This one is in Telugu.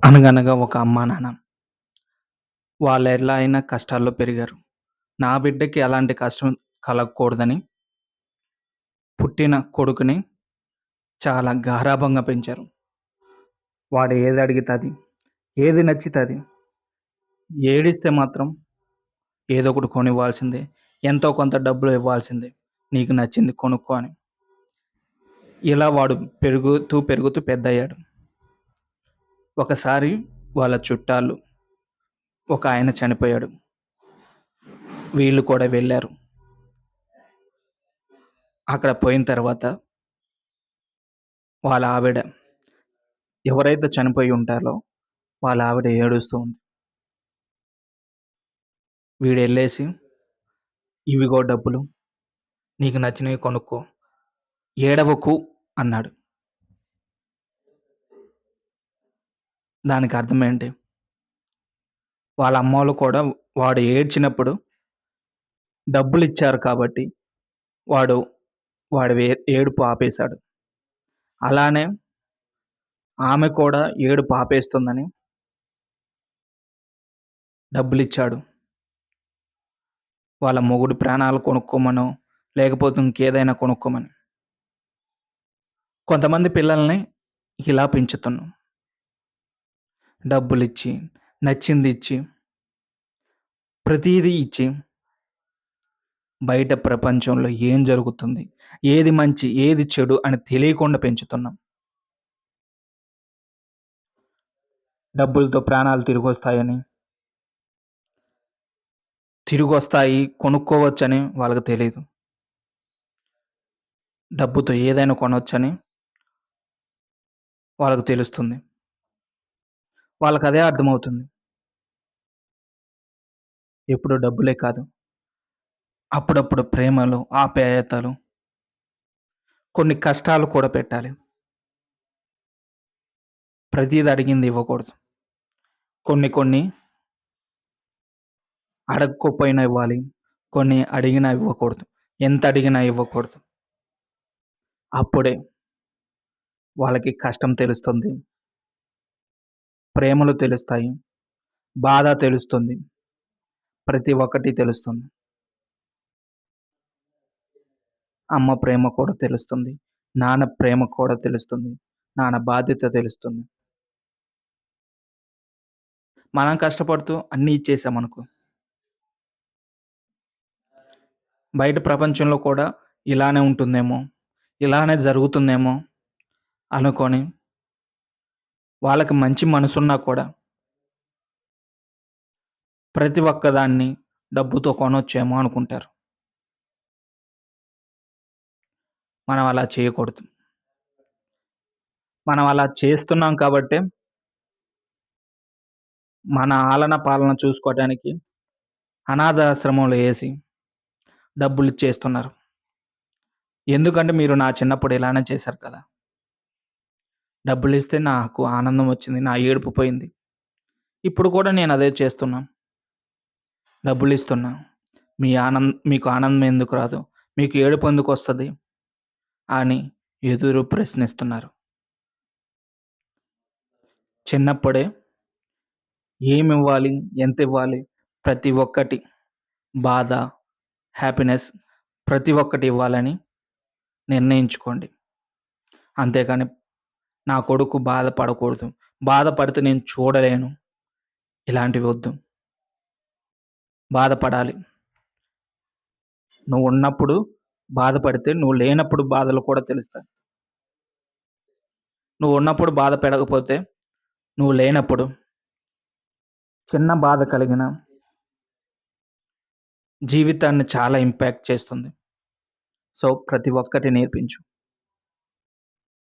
అనగనగా ఒక అమ్మా, నాన్న. వాళ్ళెలా అయినా కష్టాల్లో పెరిగారు. నా బిడ్డకి ఎలాంటి కష్టం కలగకూడదని పుట్టిన కొడుకుని చాలా గారాబంగా పెంచారు. వాడు ఏది అడిగితే అది, ఏది నచ్చితే అది. ఏడిస్తే మాత్రం ఏదో ఒకటి కొనివ్వాల్సిందే. ఎంతో కొంత డబ్బులు ఇవ్వాల్సిందే. నీకు నచ్చింది కొనుక్కో అని. ఇలా వాడు పెరుగుతూ, పెరుగుతూ పెద్దయ్యాడు. ఒకసారి వాళ్ళ చుట్టాలు ఒకాయన చనిపోయాడు. వీళ్ళు కూడా వెళ్లారు. అక్కడ పోయిన తర్వాత వాళ్ళ ఆవిడ ఎవరైతే చనిపోయి ఉంటారో వాళ్ళ ఆవిడ ఏడుస్తూ ఉంది. వీడెళ్ళేసి, "ఇవిగో డబ్బులు. నీకు నచ్చినవి కొనుక్కో. ఏడవకు" అన్నాడు. దానికి అర్థమేంటి? వాళ్ళ అమ్మోళ్ళు కూడా వాడు ఏడ్చినప్పుడు డబ్బులిచ్చారు కాబట్టి వాడు వాడి ఏడుపు ఆపేశాడు. అలానే ఆమె కూడా ఏడుపు ఆపేస్తుందని డబ్బులిచ్చాడు. వాళ్ళ మొగుడు ప్రాణాలు కొనుక్కోమనో, లేకపోతే ఇంకేదైనా కొనుక్కోమని. కొంతమంది పిల్లల్ని ఇలా పెంచుతున్నాం. డబ్బులిచ్చి, నచ్చిందిచ్చి, ప్రతీదీ ఇచ్చి, బయట ప్రపంచంలో ఏం జరుగుతుంది? ఏది మంచి, ఏది చెడు అని తెలియకుండా పెంచుతున్నాం. డబ్బులతో ప్రాణాలు తిరిగొస్తాయని, తిరిగొస్తాయి, కొనుక్కోవచ్చని వాళ్ళకి తెలీదు. డబ్బుతో ఏదైనా కొనొచ్చని వాళ్ళకి తెలుస్తుంది. వాళ్ళకదే అర్థమవుతుంది. ఎప్పుడు డబ్బులే కాదు. అప్పుడప్పుడు ప్రేమలు, ఆప్యాయతలు, కొన్ని కష్టాలు కూడా పెట్టాలి. ప్రతీది అడిగింది ఇవ్వకూడదు. కొన్ని కొన్ని అడక్కపోయినా ఇవ్వాలి. కొన్ని అడిగినా ఇవ్వకూడదు. ఎంత అడిగినా ఇవ్వకూడదు. అప్పుడే వాళ్ళకి కష్టం తెలుస్తుంది. ప్రేమలు తెలుస్తాయి. బాధ తెలుస్తుంది. ప్రతి ఒక్కటి తెలుస్తుంది. అమ్మ ప్రేమ కూడా తెలుస్తుంది. నాన్న ప్రేమ కూడా తెలుస్తుంది. నాన్న బాధ్యత తెలుస్తుంది. మనం కష్టపడుతూ అన్నీ ఇచ్చేసామనుకో, బయట ప్రపంచంలో కూడా ఇలానే ఉంటుందేమో, ఇలానే జరుగుతుందేమో అనుకోని, వాళ్ళకి మంచి మనసున్నా కూడా ప్రతి ఒక్కదాన్ని డబ్బుతో కొనొచ్చేమో అనుకుంటారు. మనం అలా చేయకూడదు. మనం అలా చేస్తున్నాం కాబట్టే మన ఆలన పాలన చూసుకోవటానికి అనాథాశ్రమంలో ఏసి డబ్బులిచ్చేస్తున్నారు. ఎందుకంటే మీరు నా చిన్నప్పుడు ఇలానే చేశారు కదా! డబ్బులిస్తే నాకు ఆనందం వచ్చింది. నా ఏడుపు పోయింది. ఇప్పుడు కూడా నేను అదే చేస్తున్నా. డబ్బులిస్తున్నా. మీకు ఆనందం ఎందుకు రాదు? మీకు ఏడుపు ఎందుకొస్తది? అని ఎదురు ప్రశ్నిస్తున్నారు. చిన్నప్పుడే ఏమివ్వాలి? ఎంతివ్వాలి? ప్రతి ఒక్కటి బాధ, హ్యాపీనెస్ ప్రతి ఒక్కటి ఇవ్వాలని నిర్ణయించుకోండి. అంతేగాని నా కొడుకు బాధపడకూడదు. బాధపడితే నేను చూడలేను. ఇలాంటివి వద్దు. బాధపడాలి. నువ్వున్నప్పుడు బాధపడితే నువ్వు లేనప్పుడు బాధలు కూడా తెలుస్తాయి. నువ్వున్నప్పుడు బాధ పెడకపోతే నువ్వు లేనప్పుడు చిన్న బాధ కలిగిన జీవితాన్ని చాలా ఇంపాక్ట్ చేస్తుంది. సో, ప్రతి ఒక్కటి నేర్పించు.